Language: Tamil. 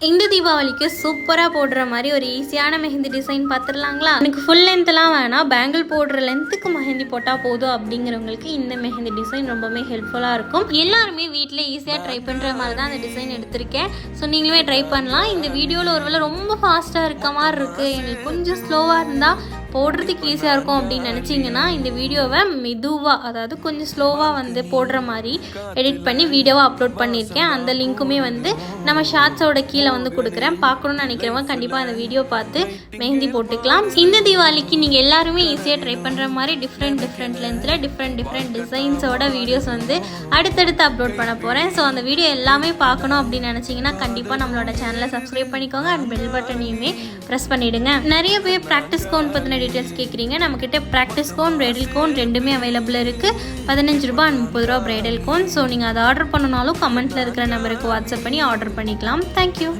இந்த தீபாவளிக்கு சூப்பராக போடுற மாதிரி ஒரு ஈஸியான மெஹந்தி டிசைன் பார்த்துடலாங்களா? எனக்கு ஃபுல் லென்த்லாம் வேணாம், பேங்கிள் போடுற லென்த்துக்கு மெஹந்தி போட்டால் போதும் அப்படிங்கிறவங்களுக்கு இந்த மெஹந்தி டிசைன் ரொம்பவே ஹெல்ப்ஃபுல்லாக இருக்கும். எல்லாருமே வீட்டில் ஈஸியாக ட்ரை பண்ணுற மாதிரி தான் அந்த டிசைன் எடுத்திருக்கேன். ஸோ நீங்களுமே ட்ரை பண்ணலாம். இந்த வீடியோவில் ஒருவேளை ரொம்ப ஃபாஸ்ட்டாக இருக்க மாதிரி இருக்குது, எங்களுக்கு கொஞ்சம் ஸ்லோவாக இருந்தால் போடுறதுக்கு ஈஸியாக இருக்கும் அப்படின்னு நினச்சிங்கன்னா இந்த வீடியோவை மெதுவாக, அதாவது கொஞ்சம் ஸ்லோவாக போடுற மாதிரி எடிட் பண்ணி வீடியோவை அப்லோட் பண்ணியிருக்கேன். அந்த லிங்க்குமே நம்ம ஷார்ட்ஸோட கீழே கொடுக்குறேன். பார்க்கணுன்னு நினைக்கிறவங்க கண்டிப்பாக அந்த வீடியோ பார்த்து மெஹந்தி போட்டுக்கலாம். இந்த தீபாவளிக்கு நீங்கள் எல்லாருமே ஈஸியாக ட்ரை பண்ணுற மாதிரி டிஃப்ரெண்ட் லென்த்தில் டிஃப்ரெண்ட் டிசைன்ஸோட வீடியோஸ் அடுத்தடுத்து அப்லோட் பண்ண போகிறேன். ஸோ அந்த வீடியோ எல்லாமே பார்க்கணும் அப்படின்னு நினச்சிங்கன்னா கண்டிப்பாக நம்மளோட சேனலை சப்ஸ்கிரைப் பண்ணிக்கோங்க அண்ட் பெல் பட்டனையுமே ப்ரெஸ் பண்ணிவிடுங்க. நிறைய பேர் ப்ராக்டிஸ் கோன் பற்றின டீட்டெயில்ஸ் கேட்குறீங்க. நம்மக்கிட்ட ப்ராக்டிஸ் கோன், பிரைடல் கோன் ரெண்டுமே அவைலபிள் இருக்குது. 15 ரூபா அண்ட் 30 ரூபா பிரைடல் கோன். ஸோ நீங்கள் அதை ஆர்டர் பண்ணனாலும் கமெண்ட்டில் இருக்கிற நம்பருக்கு வாட்ஸ்அப் பண்ணி ஆர்டர் பண்ணிக்கலாம். தேங்க்யூ.